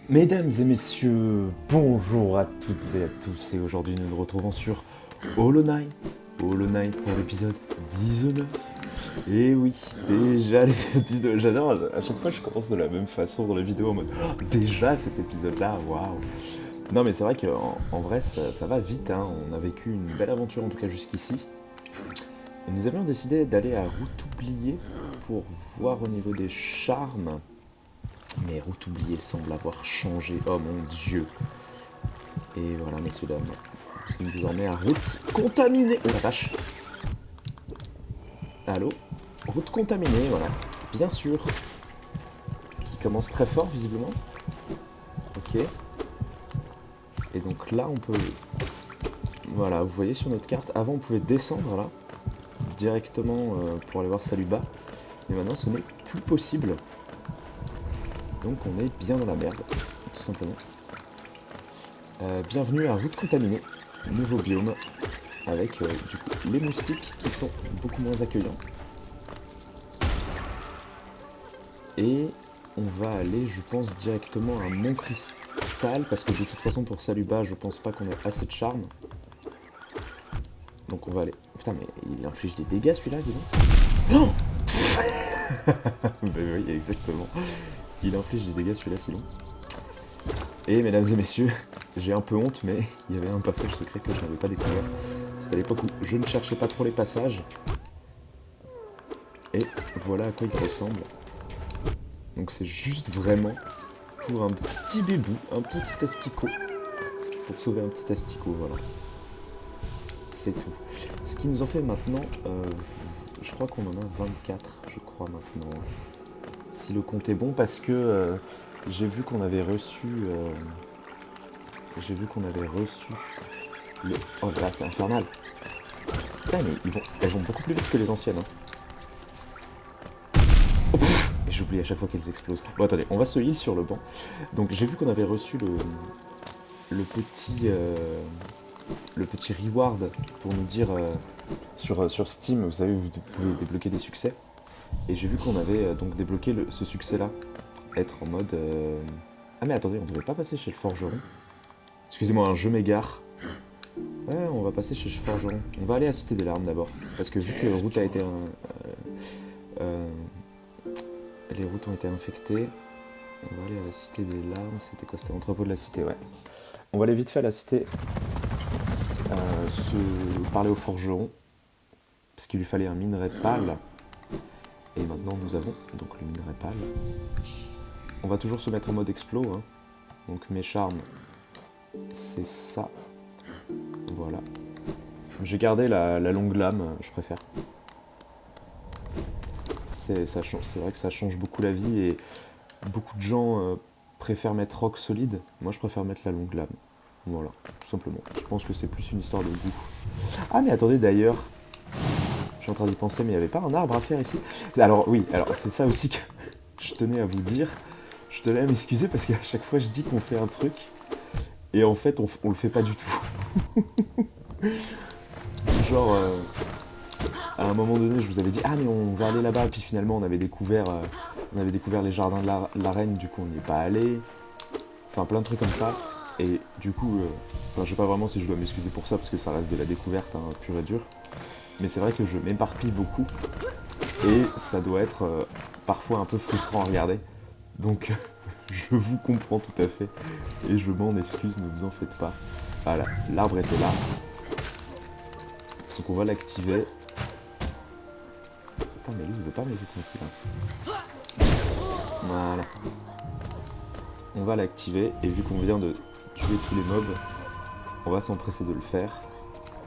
Mesdames et messieurs, bonjour à toutes et à tous, et aujourd'hui nous nous retrouvons sur Hollow Knight. Hollow Knight pour l'épisode 19. Et oui, déjà l'épisode 19, j'adore, à chaque fois je commence de la même façon dans la vidéo en mode oh, déjà cet épisode-là, waouh. Non mais c'est vrai qu'en vrai ça va vite, hein. On a vécu une belle aventure en tout cas jusqu'ici. Et nous avions décidé d'aller à Route Oubliée pour voir au niveau des charmes. Mais Route Oubliée semble avoir changé, oh mon dieu. Et voilà, messieurs, dames, nous sommes désormais à Route Contaminée. Oh la vache. Allô? Route Contaminée, voilà. Bien sûr. Qui commence très fort, visiblement. Ok. Et donc là, on peut... Voilà, vous voyez sur notre carte, avant on pouvait descendre, là, directement pour aller voir Saluba. Mais maintenant, ce n'est plus possible. Donc on est bien dans la merde, tout simplement. Bienvenue à Route Contaminée, nouveau biome, avec du coup les moustiques qui sont beaucoup moins accueillants. Et on va aller, je pense, directement à Mont Cristal, parce que de toute façon pour Saluba, je pense pas qu'on ait assez de charme. Donc on va aller... Putain mais il inflige des dégâts celui-là, dis donc. Oh bah oui, exactement. Il inflige des dégâts celui-là, sinon. Et mesdames et messieurs, j'ai un peu honte, mais il y avait un passage secret que je n'avais pas découvert. C'était à l'époque où je ne cherchais pas trop les passages. Et voilà à quoi il ressemble. Donc c'est juste vraiment pour un petit bébou, un petit asticot. Pour sauver un petit asticot, voilà. C'est tout. Ce qui nous en fait maintenant, je crois qu'on en a 24, je crois maintenant. Si le compte est bon, parce que j'ai vu qu'on avait reçu... le... Oh là, c'est infernal. Putain, mais elles vont beaucoup plus vite que les anciennes. Hein. Oh, et j'oublie à chaque fois qu'elles explosent. Bon, attendez, on va se heal sur le banc. Donc, j'ai vu qu'on avait reçu le petit reward pour nous dire sur Steam, vous savez, vous pouvez débloquer des succès. Et j'ai vu qu'on avait donc débloqué ce succès-là. Être en mode... Ah mais attendez, on devait pas passer chez le forgeron. Excusez-moi, je m'égare. Ouais, on va passer chez le forgeron. On va aller à Cité des Larmes d'abord. Parce que vu que route a été... les routes ont été infectées. On va aller à la Cité des Larmes. C'était quoi? C'était l'entrepôt de la Cité, ouais. On va aller vite fait à la Cité. Parler au forgeron. Parce qu'il lui fallait un minerai pâle. Et maintenant nous avons donc le minerai pâle. On va toujours se mettre en mode explo. Hein. Donc mes charmes, c'est ça. Voilà. J'ai gardé la longue lame, je préfère. C'est vrai que ça change beaucoup la vie et beaucoup de gens préfèrent mettre roc solide. Moi je préfère mettre la longue lame. Voilà, tout simplement. Je pense que c'est plus une histoire de goût. Ah mais attendez d'ailleurs, je suis en train d'y penser, mais il n'y avait pas un arbre à faire ici? Alors oui, alors c'est ça aussi que je tenais à vous dire. Je tenais à m'excuser parce qu'à chaque fois je dis qu'on fait un truc et en fait on le fait pas du tout. Genre à un moment donné je vous avais dit ah mais on va aller là-bas, puis finalement on avait découvert les jardins de la reine, du coup on n'y est pas allé. Enfin plein de trucs comme ça. Et du coup, je sais pas vraiment si je dois m'excuser pour ça parce que ça reste de la découverte hein, pure et dure. Mais c'est vrai que je m'éparpille beaucoup et ça doit être parfois un peu frustrant à regarder. Donc je vous comprends tout à fait et je m'en excuse, ne vous en faites pas. Voilà, l'arbre était là. Donc on va l'activer. Putain mais lui il veut pas me laisser tranquille. Hein. Voilà. On va l'activer et vu qu'on vient de tuer tous les mobs, on va s'empresser de le faire.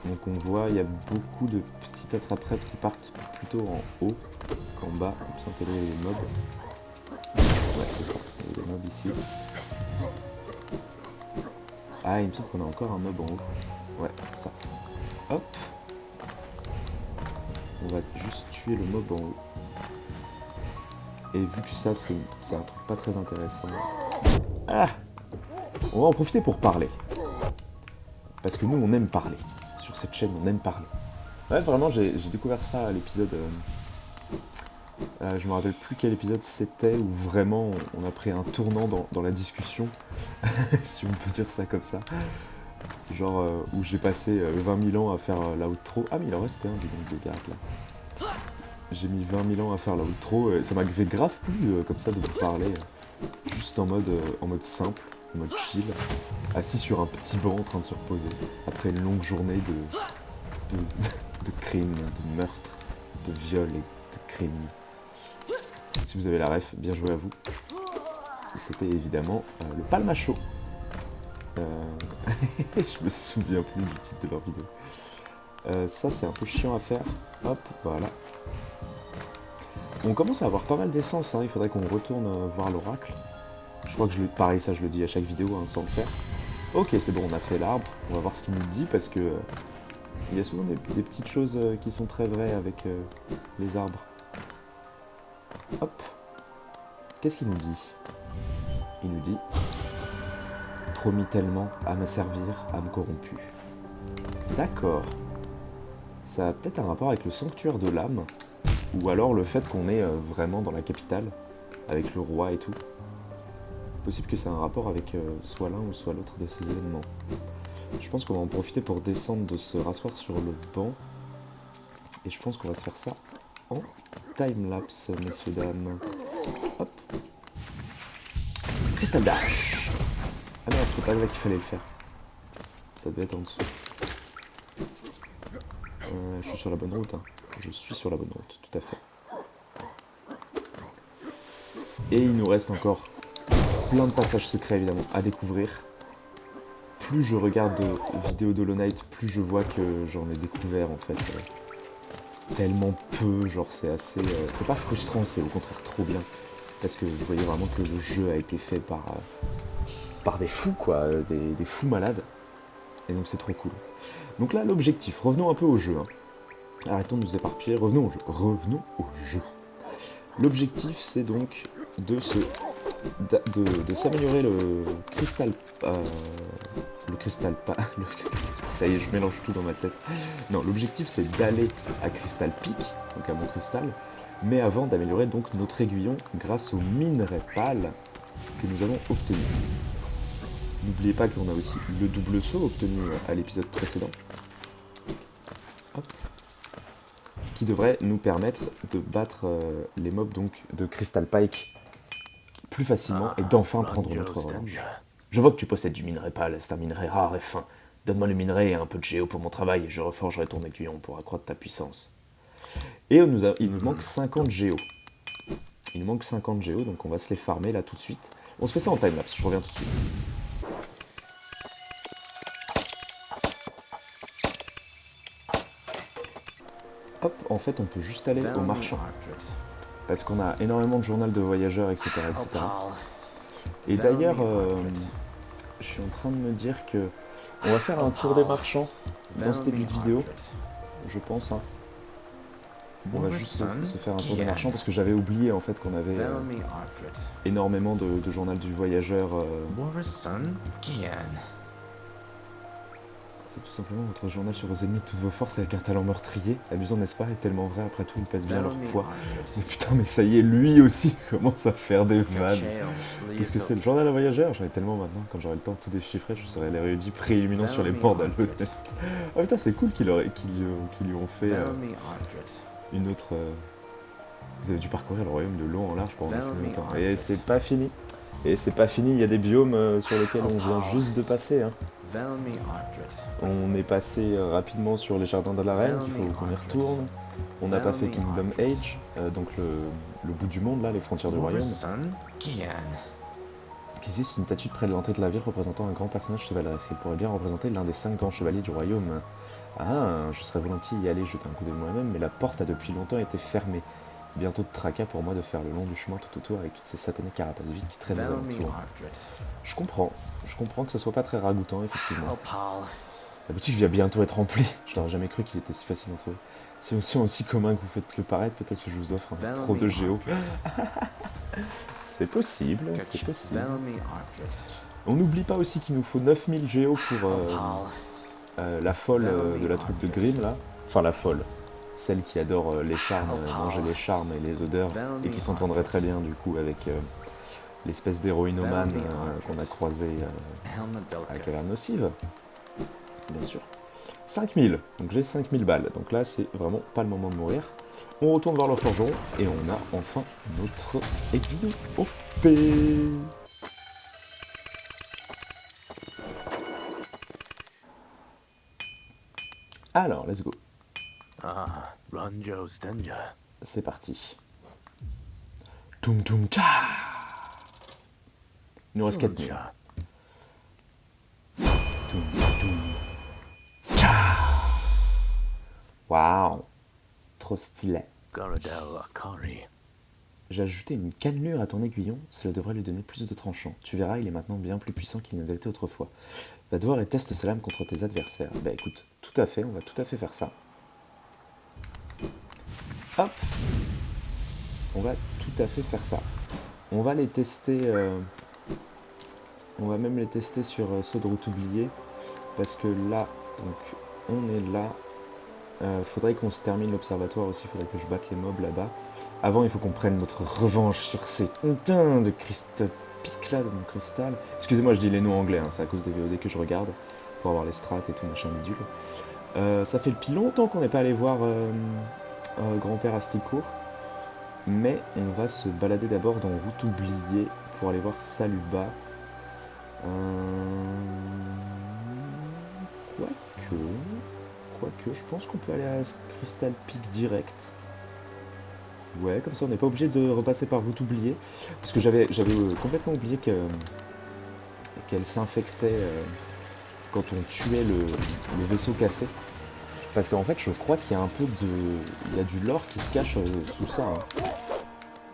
Donc on voit il y a beaucoup de petites attrape-rêves qui partent plutôt en haut qu'en bas. Il me semble qu'il y a les mobs. Ouais, c'est ça, il y a des mobs ici. Ah, il me semble qu'on a encore un mob en haut. Ouais, c'est ça. Hop. On va juste tuer le mob en haut. Et vu que ça, c'est un truc pas très intéressant. Ah! On va en profiter pour parler. Parce que nous, on aime parler. Sur cette chaîne, on aime parler. Ouais, vraiment, j'ai découvert ça à l'épisode Je me rappelle plus quel épisode c'était où vraiment on a pris un tournant dans la discussion, si on peut dire ça comme ça. Genre où j'ai passé 20 000 ans à faire l'outro. Ah mais il en restait un de garde là. J'ai mis 20 000 ans à faire l'outro et ça m'a fait grave plu comme ça de vous parler. Juste en mode simple, en mode chill, assis sur un petit banc en train de se reposer. Après une longue journée de crimes, de meurtres, de viols et de crimes. Si vous avez la ref, bien joué à vous. C'était évidemment le Palmacho. Je me souviens plus du titre de leur vidéo. Ça c'est un peu chiant à faire. Hop, voilà. On commence à avoir pas mal d'essence, hein. Il faudrait qu'on retourne voir l'oracle. Je crois que pareil, ça je le dis à chaque vidéo hein, sans le faire. Ok, c'est bon, on a fait l'arbre. On va voir ce qu'il nous dit parce que il y a souvent des petites choses qui sont très vraies avec les arbres. Hop. Qu'est-ce qu'il nous dit? Il nous dit « Promis tellement à me servir, âme corrompue ». D'accord. Ça a peut-être un rapport avec le sanctuaire de l'âme, ou alors le fait qu'on est vraiment dans la capitale, avec le roi et tout. Possible que ça ait un rapport avec soit l'un ou soit l'autre de ces événements. Je pense qu'on va en profiter pour descendre de se rasseoir sur le banc. Et je pense qu'on va se faire ça en timelapse, messieurs, dames. Hop. Crystal Dash. Ah non, c'était pas là qu'il fallait le faire. Ça devait être en dessous. Je suis sur la bonne route. Hein. Je suis sur la bonne route, tout à fait. Et il nous reste encore plein de passages secrets, évidemment, à découvrir. Plus je regarde de vidéos d'Hollow Knight, plus je vois que j'en ai découvert, en fait, tellement peu. Genre, c'est assez... c'est pas frustrant, c'est au contraire trop bien. Parce que vous voyez vraiment que le jeu a été fait par des fous, quoi. Des fous malades. Et donc, c'est trop cool. Donc là, l'objectif, revenons un peu au jeu. Hein. Arrêtons de nous éparpiller, revenons au jeu. Revenons au jeu. L'objectif, c'est donc de s'améliorer le cristal... ça y est, je mélange tout dans ma tête. Non, l'objectif, c'est d'aller à Crystal Peak, donc à mon cristal, mais avant d'améliorer donc notre aiguillon grâce au minerai pâle que nous avons obtenu. N'oubliez pas qu'on a aussi le double saut obtenu à l'épisode précédent. Hop. Qui devrait nous permettre de battre les mobs donc de Crystal Pike plus facilement et d'enfin prendre notre revanche. Je vois que tu possèdes du minerai pâle, c'est un minerai rare et fin. Donne-moi le minerai et un peu de géo pour mon travail et je reforgerai ton aiguillon pour accroître ta puissance. Et il nous manque 50 géo. Il nous manque 50 géo, donc on va se les farmer là tout de suite. On se fait ça en timelapse, je reviens tout de suite. Hop, en fait, on peut juste aller au marchand. Parce qu'on a énormément de journal de voyageurs, etc. etc. Et d'ailleurs, je suis en train de me dire que on va faire un tour des marchands dans ce début de vidéo, je pense. Hein. On va juste se faire un tour des marchands parce que j'avais oublié en fait qu'on avait énormément de journal du voyageur. C'est tout simplement votre journal sur vos ennemis de toutes vos forces avec un talent meurtrier. Amusant, n'est-ce pas? Et tellement vrai, après tout, ils pèsent bien leur poids. Mais putain, mais ça y est, lui aussi commence à faire des vannes. Parce que c'est le journal à voyageur, j'en ai tellement maintenant. Quand j'aurai le temps de tout déchiffrer, je serai les érudits préilluminants sur les morts d'Alonest. Oh putain, c'est cool qu'ils lui ont fait une autre... Vous avez dû parcourir le royaume de long en large pendant longtemps. Et c'est pas fini. Et c'est pas fini, il y a des biomes sur lesquels on vient juste de passer. Hein. On est passé rapidement sur les jardins de la reine, qu'il faut qu'on y retourne. On n'a pas fait Kingdom Age, donc le bout du monde, là, les frontières du royaume. Qui existe une statue près de l'entrée de la ville représentant un grand personnage chevaleresque. Il pourrait bien représenter l'un des 5 grands chevaliers du royaume. Ah, je serais volontiers y aller jeter un coup d'œil moi-même, mais la porte a depuis longtemps été fermée. C'est bientôt de tracas pour moi de faire le long du chemin tout autour avec toutes ces satanées carapaces vides qui traînent aux alentours. Je comprends que ça soit pas très ragoûtant, effectivement. La boutique va bientôt être remplie, je n'aurais jamais cru qu'il était si facile d'en trouver. C'est aussi commun que vous faites le paraître, peut-être que je vous offre trop de géo. C'est possible, c'est possible. On n'oublie pas aussi qu'il nous faut 9000 géo pour la folle de la troupe de Grimm, là. Enfin, la folle. celle qui adore les charmes, manger les charmes et les odeurs, et qui s'entendrait très bien du coup avec l'espèce d'héroïnomane qu'on a croisé à la caverne nocive, bien sûr. 5000, donc j'ai 5000 balles, donc là c'est vraiment pas le moment de mourir. On retourne voir le forgeron, et on a enfin notre aiguillon OP. Alors, let's go. C'est parti. Toum toum tcha. Il nous reste 4000. Toum toum tcha. Waouh. Trop stylé. J'ai ajouté une cannelure à ton aiguillon, cela devrait lui donner plus de tranchants. Tu verras, il est maintenant bien plus puissant qu'il ne l'était autrefois. Va devoir et teste ce lame contre tes adversaires. Bah écoute, tout à fait, on va tout à fait faire ça. Hop. On va tout à fait faire ça. On va les tester... On va même les tester sur saut de route oublié. Parce que là, donc, on est là. Faudrait qu'on se termine l'observatoire aussi, faudrait que je batte les mobs là-bas. Avant, il faut qu'on prenne notre revanche sur ces putain de cristal pique là, de mon cristal. Excusez-moi, je dis les noms anglais, hein, c'est à cause des VOD que je regarde, pour avoir les strats et tout machin bidule. Ça fait depuis longtemps qu'on n'est pas allé voir grand-père Asticourt, mais on va se balader d'abord dans Route oubliée pour aller voir Saluba. Quoique, je pense qu'on peut aller à Crystal Peak direct. Ouais, comme ça on n'est pas obligé de repasser par Route oubliée. Parce que j'avais complètement oublié qu'elle s'infectait quand on tuait le vaisseau cassé. Parce qu'en fait, je crois qu'il y a un peu de... Il y a du lore qui se cache sous ça. Hein.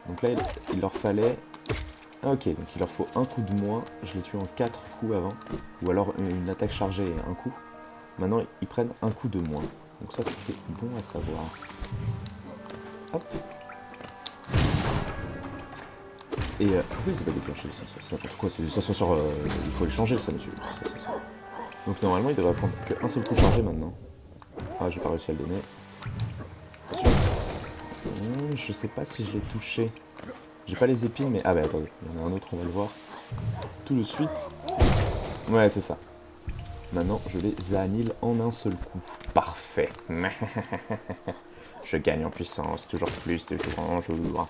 Donc là, il leur fallait... Ah, ok, donc il leur faut un coup de moins. Je l'ai tué en 4 coups avant. Ou alors une attaque chargée et un coup. Maintenant, ils prennent un coup de moins. Donc ça, c'était bon à savoir. Hop. Et pourquoi il s'est pas déclenché ça? C'est n'importe quoi, c'est des ascenseurs, il faut les changer ça, monsieur. Donc normalement, il devrait prendre qu'un seul coup chargé maintenant. Ah, j'ai pas réussi à le donner. Je sais pas si je l'ai touché. J'ai pas les épines, mais... Ah bah attendez, il y en a un autre, on va le voir. Tout de suite. Ouais, c'est ça. Maintenant, je les annihile en un seul coup. Parfait. Je gagne en puissance, toujours plus de jour en jour.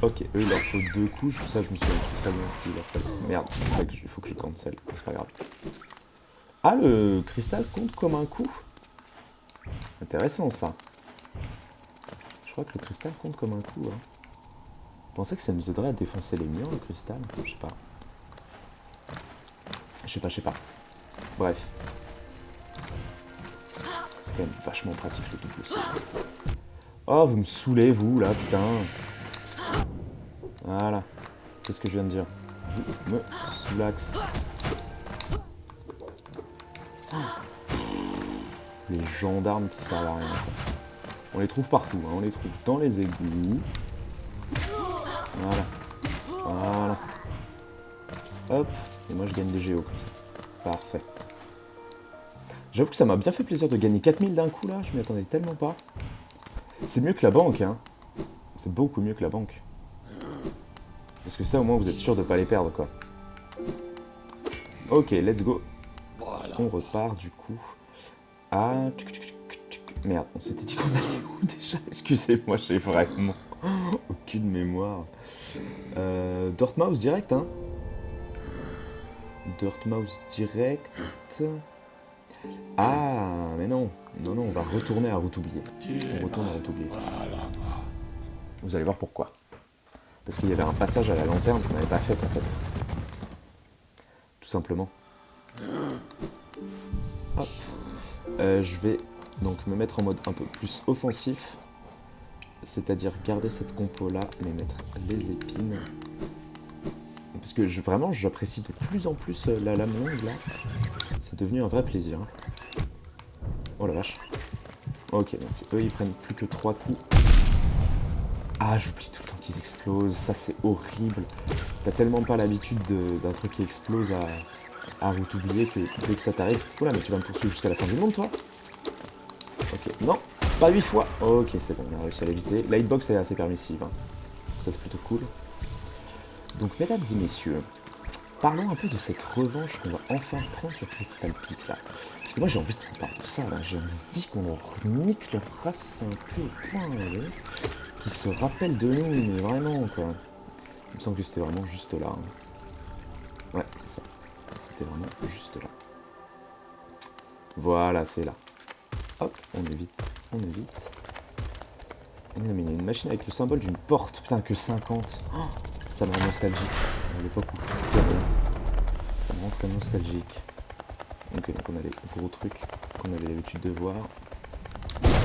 Ok, eux il leur faut 2 coups, ça je me souviens très bien s'il leur fallait. Merde, il faut que je cancel, c'est pas grave. Ah, le cristal compte comme un coup. Intéressant ça. Je crois que le cristal compte comme un coup. Hein. Je pensais que ça nous aiderait à défoncer les murs, le cristal. Je sais pas. Bref. C'est quand même vachement pratique le double saut. Oh, vous me saoulez, vous, là, putain. Voilà. C'est ce que je viens de dire. Vous me soulax. Les gendarmes qui servent à rien. On les trouve partout. Hein. On les trouve dans les égouts. Voilà. Hop. Et moi, je gagne des géos comme ça. Parfait. J'avoue que ça m'a bien fait plaisir de gagner 4000 d'un coup, là. Je m'y attendais tellement pas. C'est mieux que la banque, hein. C'est beaucoup mieux que la banque. Parce que ça, au moins, vous êtes sûr de pas les perdre, quoi. Ok, let's go. On repart, du coup. Ah... Merde, on s'était dit qu'on allait où, déjà? Excusez-moi, j'ai vraiment aucune mémoire. Dortmouth direct, hein. Dortmouth direct... Ah, mais non. Non, on va retourner à Route oubliée. On retourne à Route oubliée. Vous allez voir pourquoi. Parce qu'il y avait un passage à la lanterne qu'on n'avait pas fait, en fait. Tout simplement. Hop. Je vais donc me mettre en mode un peu plus offensif. C'est-à-dire garder cette compo-là, mais mettre les épines. Parce que vraiment, j'apprécie de plus en plus la lame longue, là. C'est devenu un vrai plaisir. Oh la vache. Ok, donc eux, ils prennent plus que 3 coups. Ah, j'oublie tout le temps qu'ils explosent. Ça, c'est horrible. T'as tellement pas l'habitude d'un truc qui explose à Route oubliée que dès que ça t'arrive... Oula, mais tu vas me poursuivre jusqu'à la fin du monde, toi? Ok, non. Pas 8 fois. Ok, c'est bon, on a réussi à l'éviter. La hitbox est assez permissive. Hein. Ça, c'est plutôt cool. Donc, mesdames et messieurs, parlons un peu de cette revanche qu'on va enfin prendre sur Crystal Peak, là. Parce que moi, j'ai envie qu'on parle de ça, là. J'ai envie qu'on leur nique leur race un peu au point, là. Qu'ils se rappellent de nous, mais vraiment, quoi. Il me semble que c'était vraiment juste là. Hein. Ouais, c'est ça. C'était vraiment juste là. Voilà, c'est là. Hop, on évite, on évite. Non, mais il y a une machine avec le symbole d'une porte. Putain, que 50. Oh, ça me rend nostalgique. À l'époque où tout était bon. Ça me rend très nostalgique. Ok, donc on a les gros trucs qu'on avait l'habitude de voir.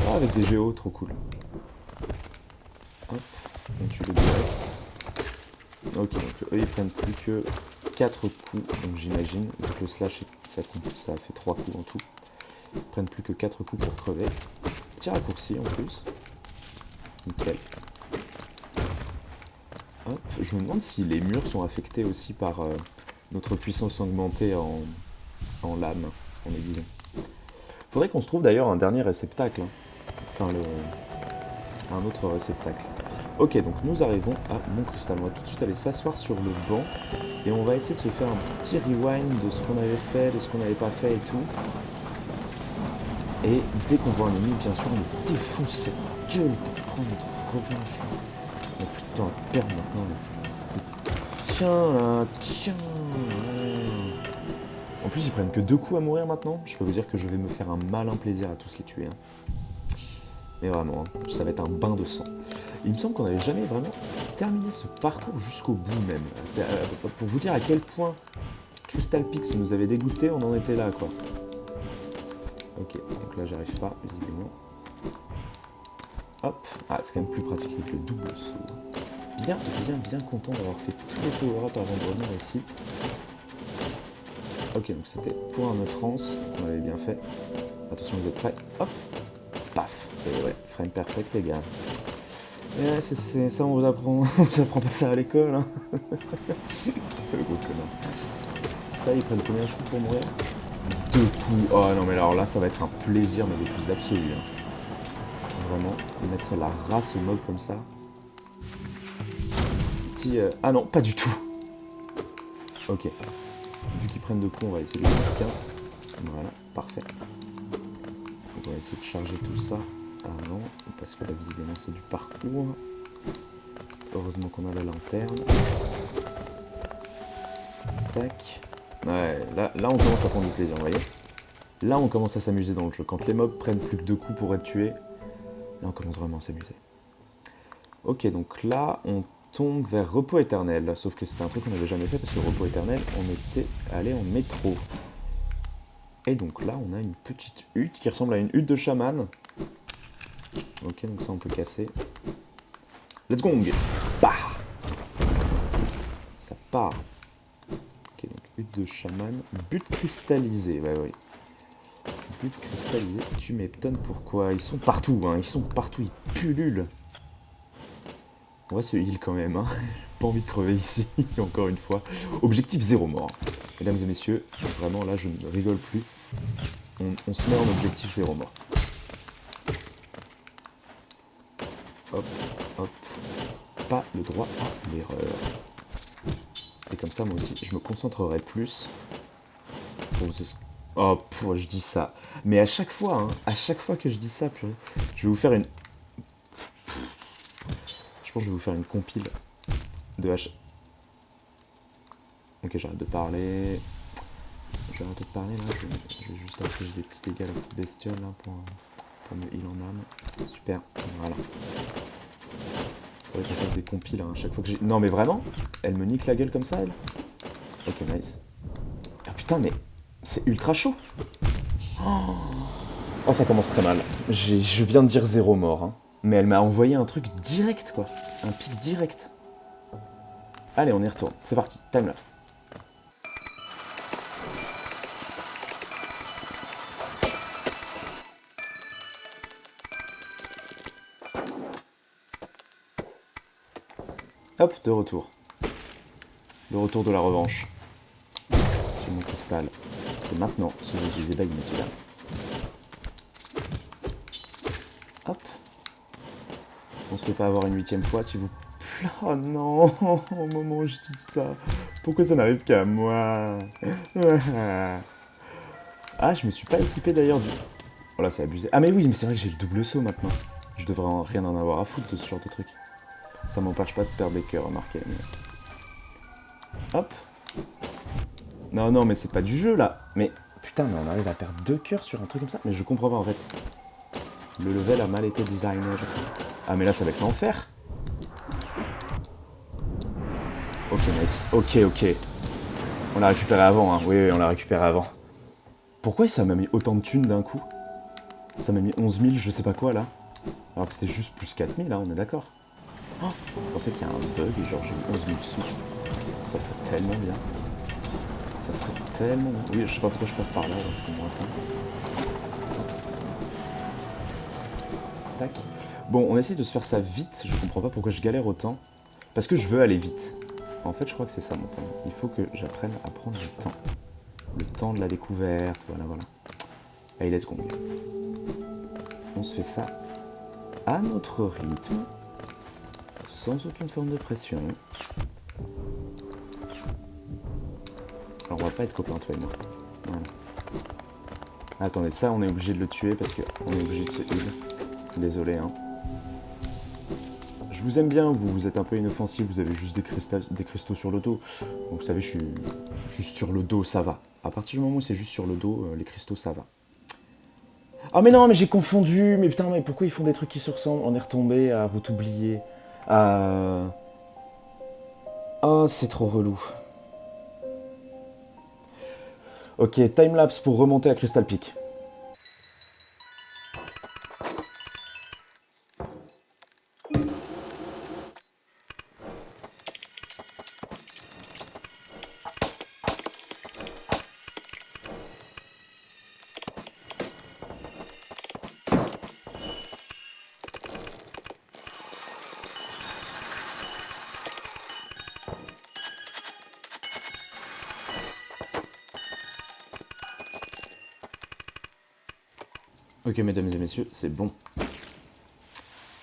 Ah, avec des géos, trop cool. Hop, on tue le direct. Ok, donc eux ils prennent plus que 4 coups, donc j'imagine. Donc le slash, ça fait 3 coups en tout. Ils prennent plus que 4 coups pour crever. Petit raccourci en plus. Nickel. Hop. Je me demande si les murs sont affectés aussi par notre puissance augmentée en lame, en aiguillon. Faudrait qu'on se trouve d'ailleurs un dernier réceptacle. Hein. Enfin, un autre réceptacle. Ok, donc nous arrivons à mon cristal. On va tout de suite aller s'asseoir sur le banc. Et on va essayer de se faire un petit rewind de ce qu'on avait fait, de ce qu'on n'avait pas fait et tout. Et dès qu'on voit un ennemi, bien sûr, on le défonce cette gueule pour prendre notre revanche. On n'a plus de temps à perdre maintenant. Tiens là, tiens là. En plus, ils prennent que 2 coups à mourir maintenant. Je peux vous dire que je vais me faire un malin plaisir à tous les tuer. Hein. Mais vraiment, hein, ça va être un bain de sang. Il me semble qu'on n'avait jamais vraiment terminé ce parcours jusqu'au bout même. Pour vous dire à quel point Crystal Peak, ça nous avait dégoûté, on en était là, quoi. Ok, donc là j'arrive pas, visiblement. Hop, ah c'est quand même plus pratique avec le double saut. Bien content d'avoir fait tous les power-ups avant de revenir ici. Ok, donc c'était pour un 9 France, on avait bien fait. Attention, vous êtes prêts. Hop, paf. Et ouais, frame perfect les gars. Et c'est ça, on vous apprend pas ça à l'école. Hein. Le gros connard. Ça, ils prennent combien de coups pour mourir? 2 coups. Oh non, mais alors là, ça va être un plaisir, mais le plus absolu. Hein. Vraiment, mettre la race au mob comme ça. Petit. Ah non, pas du tout. Ok. Vu qu'ils prennent 2 coups, on va essayer de les mettre qu'un. Voilà, parfait. On va essayer de charger tout ça avant, parce que là, visiblement, c'est du parcours. Heureusement qu'on a la lanterne. Tac. Ouais, là on commence à prendre du plaisir, vous voyez. Là on commence à s'amuser dans le jeu. Quand les mobs prennent plus que 2 coups pour être tués, là on commence vraiment à s'amuser. Ok, donc là on tombe vers repos éternel. Sauf que c'était un truc qu'on n'avait jamais fait parce que repos éternel, on était allé en métro. Et donc là on a une petite hutte qui ressemble à une hutte de chaman. Ok, donc ça on peut casser. Let's go! Bah! Ça part. Ok, donc hutte de chaman. But cristallisé, ouais. But cristallisé, tu m'étonnes pourquoi. Ils sont partout, hein, ils pullulent. On va se heal quand même, hein. Pas envie de crever ici, encore une fois. Objectif 0 mort. Mesdames et messieurs, vraiment là je ne rigole plus. On se met en objectif 0 mort. Hop. Pas le droit à l'erreur. Et comme ça, moi aussi, je me concentrerai plus pour ce... Oh, je dis ça. Mais à chaque fois que je dis ça, purée, je vais vous faire une... Je pense que je vais vous faire une compile de H... Ok, j'arrête de parler. Je vais arrêter de parler, là. Je vais juste infliger des petits dégâts à la petite bestiole, là, pour me heal en âme. Super, voilà. Faudrait que je fasse des compiles, hein, à chaque fois que j'ai... Non, mais vraiment? Elle me nique la gueule comme ça, elle? Ok, nice. Ah putain, mais c'est ultra chaud. Oh, ça commence très mal. Je viens de dire 0 mort, hein. Mais elle m'a envoyé un truc direct, quoi. Un pic direct. Allez, on y retourne. C'est parti, timelapse. Hop, de retour. Le retour de la revanche. Sur mon cristal. C'est maintenant, sous vos yeux ébahis, messieurs. peut pas avoir une 8e fois, s'il vous plaît. Oh non, au moment où je dis ça. Pourquoi ça n'arrive qu'à moi? Ah, je me suis pas équipé d'ailleurs du... Oh là, c'est abusé. Ah mais oui, mais c'est vrai que j'ai le double saut maintenant. Je devrais rien en avoir à foutre de ce genre de truc. Ça m'empêche pas de perdre des cœurs, remarquez. Mais... Hop. Non, non, mais c'est pas du jeu, là. Mais, putain, mais on arrive à perdre 2 cœurs sur un truc comme ça. Mais je comprends pas, en fait. Le level a mal été designé, je crois. Ah, mais là, ça va être l'enfer. Ok, nice. Ok, ok. On l'a récupéré avant, hein. Oui, oui, on l'a récupéré avant. Pourquoi ça m'a mis autant de thunes d'un coup? Ça m'a mis 11 000, je sais pas quoi, là. Alors que c'était juste plus 4 000, là, on est d'accord. Oh, je pensais qu'il y a un bug, et genre j'ai eu 11 000 sous. Ça serait tellement bien. Ça serait tellement bien. Oui, je sais pas pourquoi je passe par là, alors que c'est moins simple. Tac. Bon, on essaye de se faire ça vite. Je comprends pas pourquoi je galère autant. Parce que je veux aller vite. En fait, je crois que c'est ça mon problème. Il faut que j'apprenne à prendre du temps. Le temps de la découverte, voilà, voilà. Allez, let's go. On se fait ça à notre rythme. Sans aucune forme de pression. Alors, on va pas être copains, toi et moi. Voilà. Attendez, ça, on est obligé de le tuer parce qu'on est obligé de se heal. Désolé, hein. Je vous aime bien, vous êtes un peu inoffensif, vous avez juste des cristaux sur le dos. Donc vous savez, je suis juste sur le dos, ça va. À partir du moment où c'est juste sur le dos, les cristaux, ça va. Ah mais non, mais j'ai confondu. Mais putain, mais pourquoi ils font des trucs qui se ressemblent? On est retombé à route oubliée. À... Ah, c'est trop relou. Ok, timelapse pour remonter à Crystal Peak. Ok, mesdames et messieurs, c'est bon.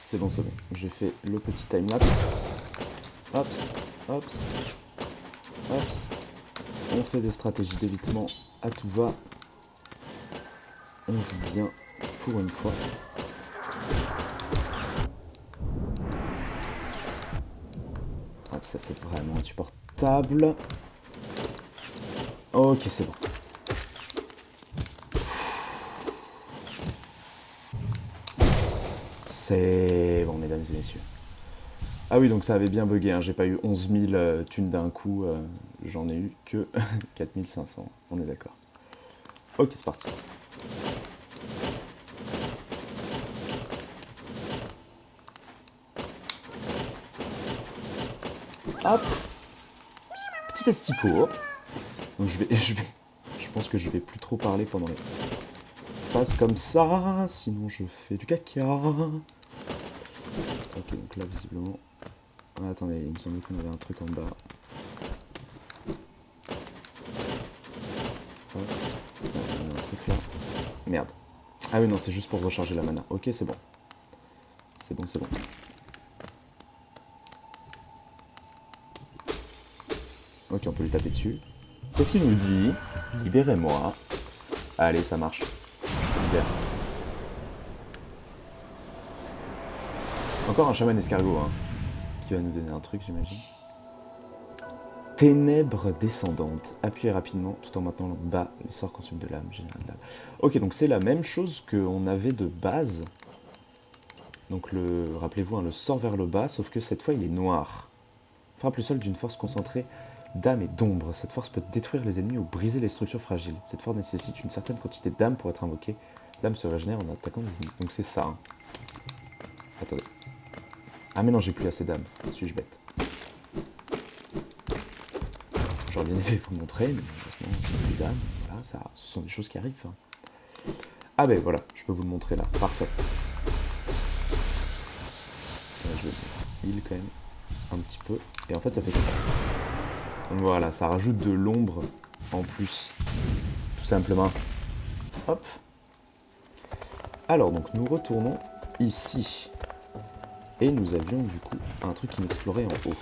C'est bon, c'est bon. J'ai fait le petit timelapse. Hops, hops, hops. On fait des stratégies d'évitement à tout va. On joue bien pour une fois. Hop, ça c'est vraiment insupportable. Ok, c'est bon. C'est bon, mesdames et messieurs. Ah oui, donc ça avait bien bugué, hein. J'ai pas eu 11 000 thunes d'un coup, j'en ai eu que 4 500, on est d'accord. Ok, c'est parti. Hop. Petit asticot. Donc je pense que je vais plus trop parler pendant les phases comme ça, sinon je fais du caca. Ok, donc là, visiblement... Ah, attendez, il me semblait qu'on avait un truc en bas. Hop. On a un truc là. Merde. Ah oui, non, c'est juste pour recharger la mana. Ok, c'est bon. C'est bon, c'est bon. Ok, on peut lui taper dessus. Qu'est-ce qu'il nous dit? Libérez-moi. Allez, ça marche. Libère. Encore un chaman escargot, hein, qui va nous donner un truc, j'imagine. Ténèbres descendantes. Appuyez rapidement tout en maintenant bas les sorts consument de l'âme générale. Ok, donc c'est la même chose qu'on avait de base. Donc rappelez-vous, hein, le sort vers le bas, sauf que cette fois il est noir. Frappe le sol d'une force concentrée d'âme et d'ombre. Cette force peut détruire les ennemis ou briser les structures fragiles. Cette force nécessite une certaine quantité d'âme pour être invoquée. L'âme se régénère en attaquant les ennemis. Donc c'est ça. Hein. Attendez. Ah mais non, j'ai plus assez d'âme. Suis-je bête? J'aurais bien aimé vous montrer, mais heureusement, j'ai plus d'âme. Voilà, ça, ce sont des choses qui arrivent. Hein. Ah ben voilà, je peux vous le montrer là. Parfait. Je heal quand même un petit peu. Et en fait, ça fait comme ça. Donc voilà, ça rajoute de l'ombre en plus. Tout simplement. Hop. Alors, donc nous retournons ici. Et nous avions du coup un truc inexploré en haut.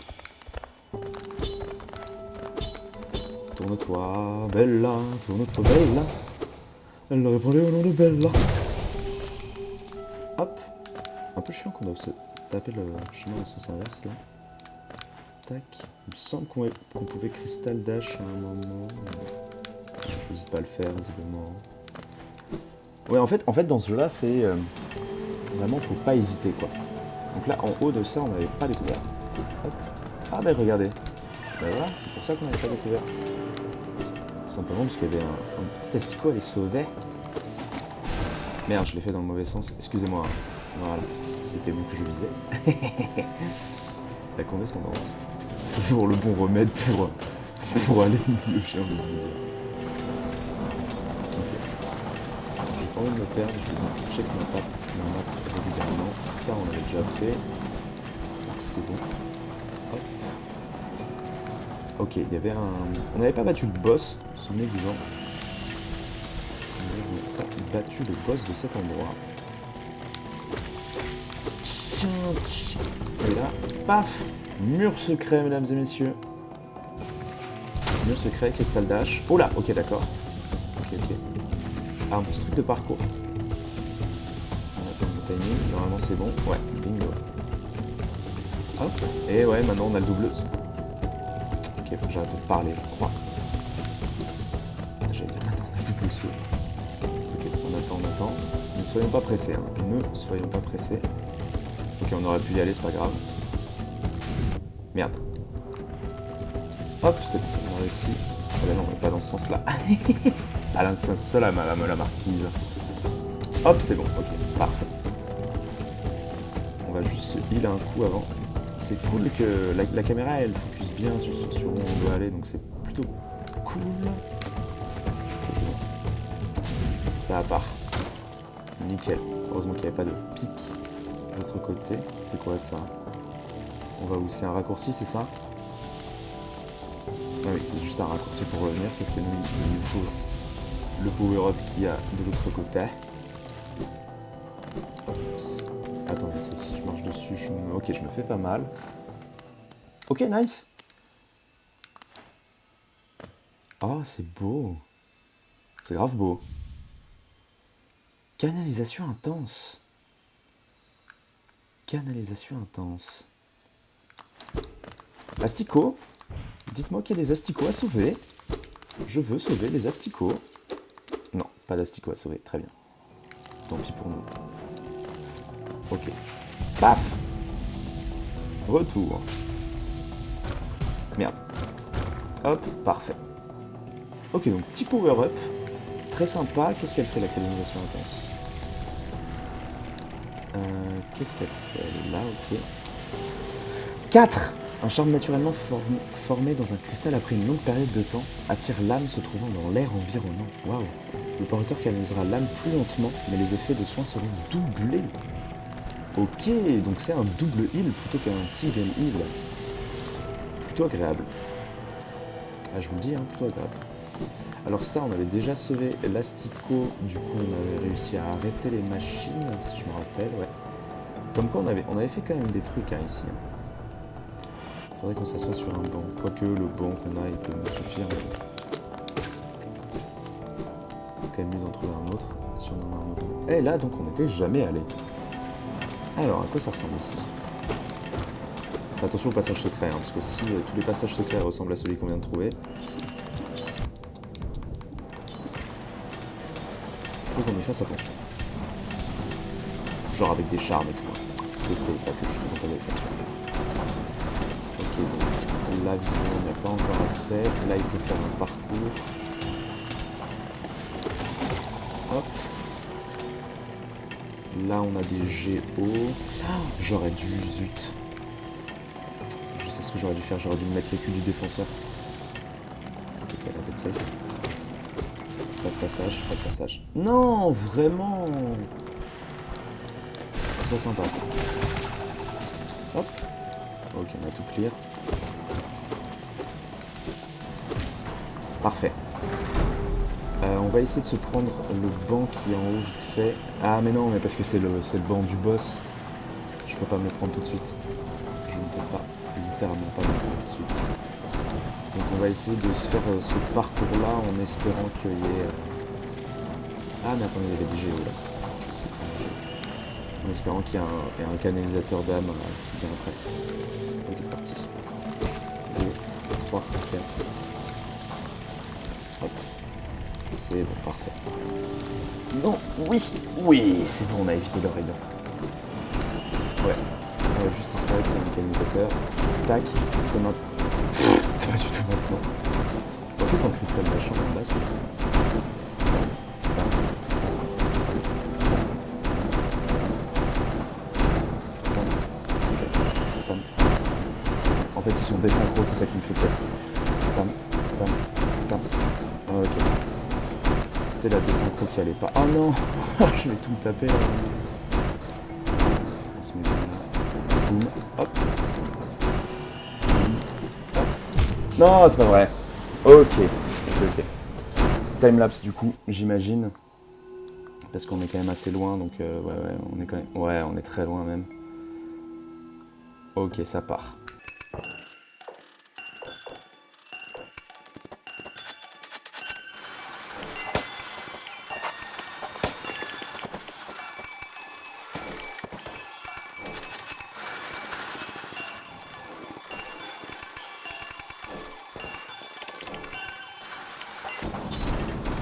Tourne-toi, Bella, tourne-toi, Bella. Elle le répondait au nom de Bella. Hop. Un peu chiant qu'on doit se taper le chemin en sens inverse là. Tac. Il me semble qu'on pouvait cristal dash à un moment. Je choisis de pas le faire, visiblement. Ouais, en fait dans ce jeu-là, c'est vraiment, faut pas hésiter, quoi. Donc là, en haut de ça, on n'avait pas découvert. Hop. Ah, ben regardez. Ben voilà, c'est pour ça qu'on n'avait pas découvert. Tout simplement parce qu'il y avait un petit asticot à les sauver. Merde, je l'ai fait dans le mauvais sens. Excusez-moi. Voilà, c'était vous que je visais. La condescendance. Toujours le bon remède pour aller mieux, j'ai envie de vous dire. Ok. J'ai pas envie de me perdre, je vais check ma map régulièrement. Ça, on l'avait déjà fait. Donc c'est bon. Hop. Ok, il y avait un... On n'avait pas battu le boss, souvenez-vous-en. On n'avait pas battu le boss de cet endroit. Et là, paf! Mur secret, mesdames et messieurs. Mur secret, cristal dash. Oh là, ok, d'accord. Ok. Ah, un petit truc de parcours. On attend le timing. Normalement, c'est bon. Ouais, bingo. Hop. Et ouais, maintenant, on a le double. Ok, faut que j'arrête de parler, je crois. J'allais dire maintenant, on a le double saut. Ok, on attend. Ne soyons pas pressés, hein. Ne soyons pas pressés. Ok, on aurait pu y aller, c'est pas grave. Merde. Hop, c'est bon, on a réussi. Ah bah non, mais pas dans ce sens-là. Ah là, c'est ça la marquise. Hop, c'est bon, ok, parfait. On va juste se heal un coup avant. C'est cool que la caméra, elle focus bien sur où on doit aller, donc c'est plutôt cool. Okay, c'est bon. Ça part. Nickel. Heureusement qu'il n'y avait pas de pic de l'autre côté. C'est quoi ça? On va où? C'est un raccourci, c'est ça? Ah oui, c'est juste un raccourci pour revenir, sauf que nous, il faut le power-up qu'il y a de l'autre côté. Oups. Attendez, ça, si je marche dessus, ok, je me fais pas mal. Ok, nice. Oh, c'est beau. C'est grave beau. Canalisation intense. Canalisation intense. Asticots. Dites-moi qu'il y a des asticots à sauver. Je veux sauver les asticots. Non, pas d'asticots à sauver. Très bien. Tant pis pour nous. Ok. Paf! Retour. Merde. Hop, parfait. Ok, donc petit power-up. Très sympa. Qu'est-ce qu'elle fait, la canalisation intense? Qu'est-ce qu'elle fait? Elle est là, ok. 4. Un charme naturellement formé dans un cristal après une longue période de temps attire l'âme se trouvant dans l'air environnant. Waouh. Le porteur canalisera l'âme plus lentement, mais les effets de soins seront doublés. Ok, donc c'est un double heal plutôt qu'un single heal. Plutôt agréable. Ah, je vous le dis, hein, plutôt agréable. Alors ça, on avait déjà sauvé l'asticot, du coup on avait réussi à arrêter les machines, si je me rappelle, ouais. Comme quoi on avait fait quand même des trucs hein, ici. Il faudrait qu'on s'assoie sur un banc. Quoique le banc qu'on a, il peut nous suffire. C'est quand même mieux d'en trouver un autre, si on en a un autre. Et là, donc on n'était jamais allé. Alors, à quoi ça ressemble ici? Fais attention au passage secret, hein, parce que si tous les passages secrets ressemblent à celui qu'on vient de trouver, faut qu'on y fasse attention. Genre avec des charmes et tout. C'était ça que je suis content d'être sûr. Ok, donc là, visiblement, on n'a pas encore accès. Là, il faut faire un parcours. Hop. Là, on a des géos. J'aurais dû, zut. Je sais ce que j'aurais dû faire. J'aurais dû me mettre les culs du défenseur. Ok, ça va être safe. Pas de passage, pas de passage. Non, vraiment. C'est pas sympa ça. Hop. Ok, on a tout clear. Parfait. On va essayer de se prendre le banc qui est en haut vite fait. Ah mais non, mais parce que c'est le banc du boss. Je je peux pas me les prendre tout de suite. Je ne peux pas, littéralement pas me les prendre tout de suite. Donc on va essayer de se faire ce parcours-là en espérant qu'il y ait... Ah mais attendez, il y avait des géos là. C'est pas un géo. En espérant qu'il y ait un canalisateur d'âme qui vient après. Ok, c'est parti. 2, 3, 4. Hop. C'est bon, parfait. Non, oui, oui, c'est bon, on a évité le raid. Ouais, on va juste espérer qu'il y ait un canalisateur. Tac, ça m'a... C'était pas du tout maintenant. Je pensais qu'en cristal machin, en bas, celui-là. En fait, ils sont désynchro, c'est ça qui me fait peur. Tam, tam, tam. Ok. C'était la désynchro qui allait pas. Oh non. Je vais tout me taper là. On se met là. Boum. Hop. Boum. Hop. Non, c'est pas vrai. Ok. Ok. Timelapse du coup, j'imagine. Parce qu'on est quand même assez loin, donc ouais, on est quand même... Ouais, on est très loin même. Ok, ça part.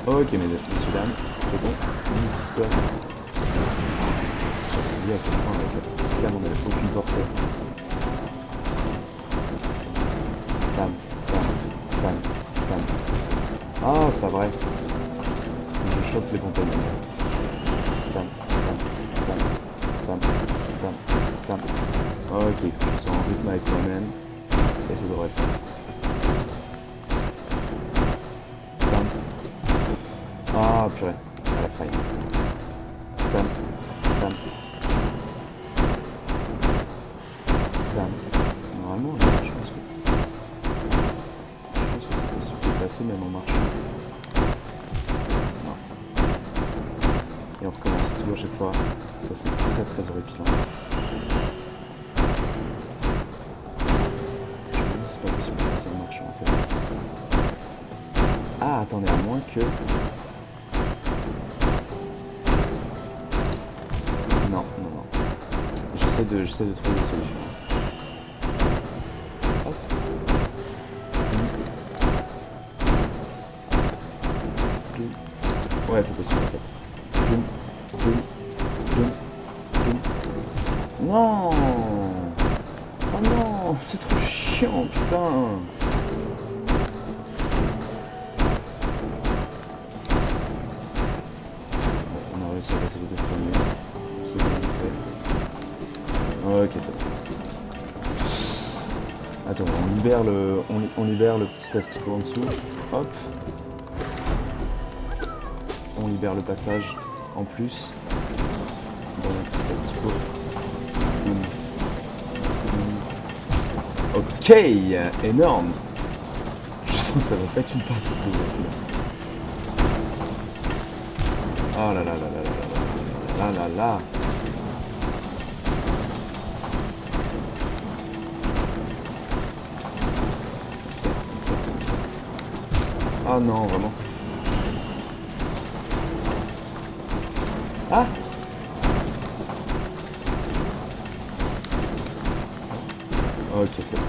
Ok, messieurs, dames, c'est bon. Nous y sommes. J'ai oublié à quel point avec la petite flamme on n'avait aucune portée. Tam, tam, tam, tam. Ah, c'est pas vrai. Je chope les montagnes. Tam, tam, tam, tam, tam, tam. Ok, il faut que je sois en rythme avec moi-même. Et ça devrait le faire. Ah purée, à la frame. Tam, tam. Tam. Normalement, là, je pense que c'est possible de passer même en marchant. Non. Et on recommence tout à chaque fois. Ça c'est très très horripilant. Je me demande si c'est pas possible de passer en marchant en fait. Ah attendez, à moins que... Non, non, non. J'essaie de trouver des solutions. Hop. Ouais, c'est possible en fait. Non. Oh non, c'est trop chiant, putain. On a réussi à passer les deux premiers. C'est bon, fait. Ok, c'est bon. Attends, on libère le petit asticot en dessous. Hop. On libère le passage en plus. Dans le petit asticot. Ok, énorme. Je sens que ça va pas être une partie de plaisir. Oh là là là là là là là là là. Oh non, vraiment. Ah! Ok, c'est bon.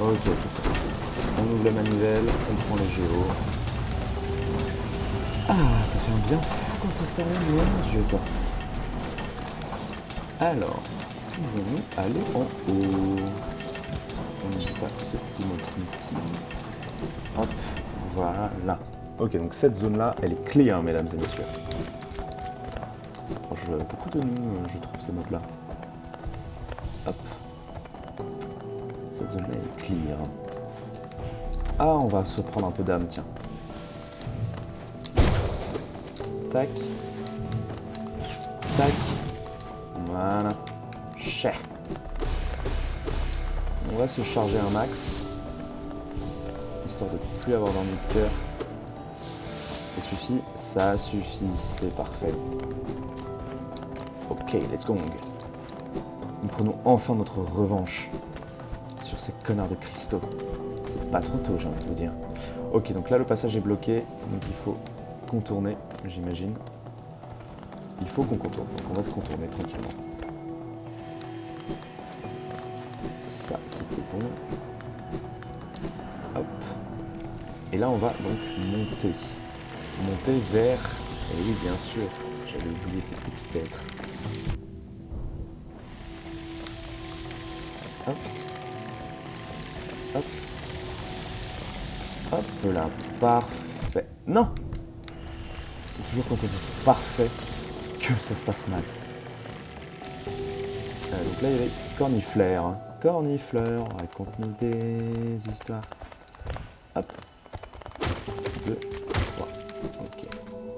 Ok, c'est bon. On ouvre la manivelle, on prend les géos. Ah, ça fait un bien fou quand ça se termine, mon Dieu, quoi. Alors, pouvons-nous aller en haut? On va ce petit mob sneaky. Hop, voilà. Ok, donc cette zone-là, elle est clear, mesdames et messieurs. Ça approche beaucoup de nous, je trouve, ces mobs-là. Hop. Cette zone-là, elle est clear. Ah, on va se prendre un peu d'âme, tiens. Tac. Tac. Voilà. Chais. On va se charger un max. Histoire de ne plus avoir d'ennui de cœur. Ça suffit. Ça suffit. C'est parfait. Ok, let's go. Nous prenons enfin notre revanche sur ces connards de cristaux. C'est pas trop tôt, j'ai envie de vous dire. Ok, donc là le passage est bloqué, donc il faut contourner, j'imagine. Il faut qu'on contourne, donc on va contourner tranquillement. Ça, c'était bon. Hop. Et là, on va donc monter. Monter vers... Et oui, bien sûr, j'avais oublié ces petits êtres. Hop. Hop. Hop là, parfait. Non! C'est toujours quand on dit parfait que ça se passe mal. Donc là, il y avait Cornifleur. Hein. Cornifleur, raconte-nous des histoires. Hop. 2, 3. Ok.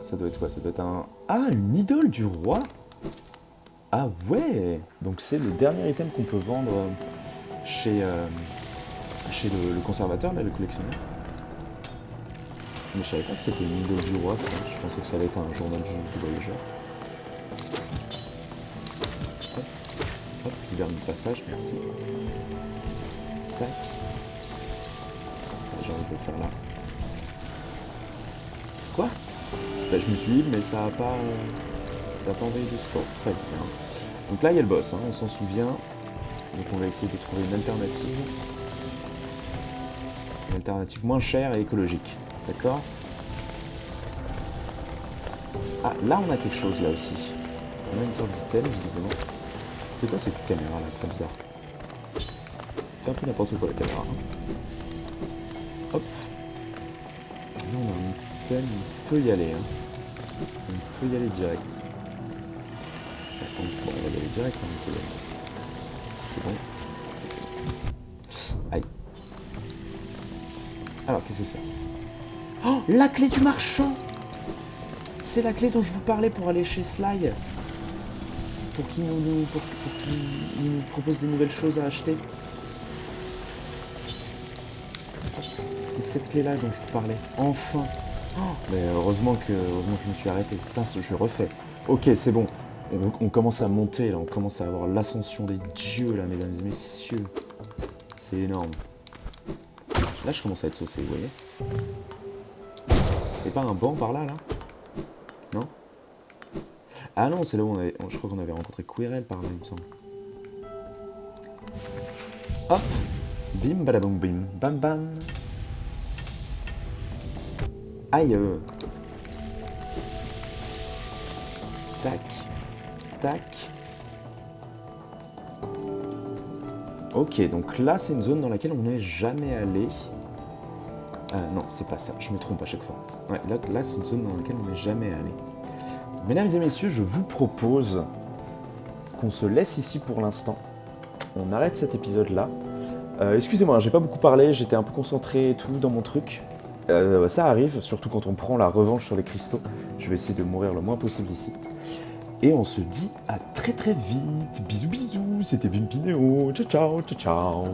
Ça doit être quoi? Ça doit être un... Ah, une idole du roi? Ah ouais! Donc c'est le dernier item qu'on peut vendre chez le conservateur, là, le collectionneur. Mais je savais pas que c'était une idole du roi, ça. Je pensais que ça allait être un journal du voyageur. Hop, hop, petit vernis de passage, merci. Tac. J'ai envie de le faire là. Quoi? Bah, je me suis dit, mais ça a pas envoyé de sport. Très bien. Donc là, il y a le boss, hein, on s'en souvient. Donc on va essayer de trouver une alternative. Une alternative moins chère et écologique. D'accord? Ah, là on a quelque chose là aussi. On a une sorte d'item visiblement. C'est quoi cette caméra là, très bizarre? Fait un peu n'importe quoi la caméra. Hein. Hop. Là on a un item, on peut y aller. Hein. On peut y aller direct. Bon, on va y aller direct, hein, on peut y aller. C'est bon. Aïe. Alors, qu'est-ce que c'est? Oh, la clé du marchand! C'est la clé dont je vous parlais pour aller chez Sly. Pour qu'il nous propose des nouvelles choses à acheter. C'était cette clé-là dont je vous parlais. Enfin! Oh, mais heureusement que je me suis arrêté. Putain, je suis refait. Ok, c'est bon. On commence à monter, là. On commence à avoir l'ascension des dieux, là, mesdames et messieurs. C'est énorme. Là, je commence à être saucé, vous voyez? Il n'y a pas un banc par là, là? Non? Ah non, c'est là où on avait... Je crois qu'on avait rencontré Quirrell par là, il me semble. Hop! Bim, badaboum, bim, bam, bam. Aïe! Tac. Tac. Ok, donc là, c'est une zone dans laquelle on n'est jamais allé. Non, c'est pas ça, je me trompe à chaque fois. Ouais, là c'est une zone dans laquelle on n'est jamais allé. Mesdames et messieurs, je vous propose qu'on se laisse ici pour l'instant. On arrête cet épisode-là. Excusez-moi, j'ai pas beaucoup parlé, j'étais un peu concentré et tout dans mon truc. Ça arrive, surtout quand on prend la revanche sur les cristaux. Je vais essayer de mourir le moins possible ici. Et on se dit à très très vite. Bisous bisous, c'était Bimpinéo. Ciao ciao, ciao ciao.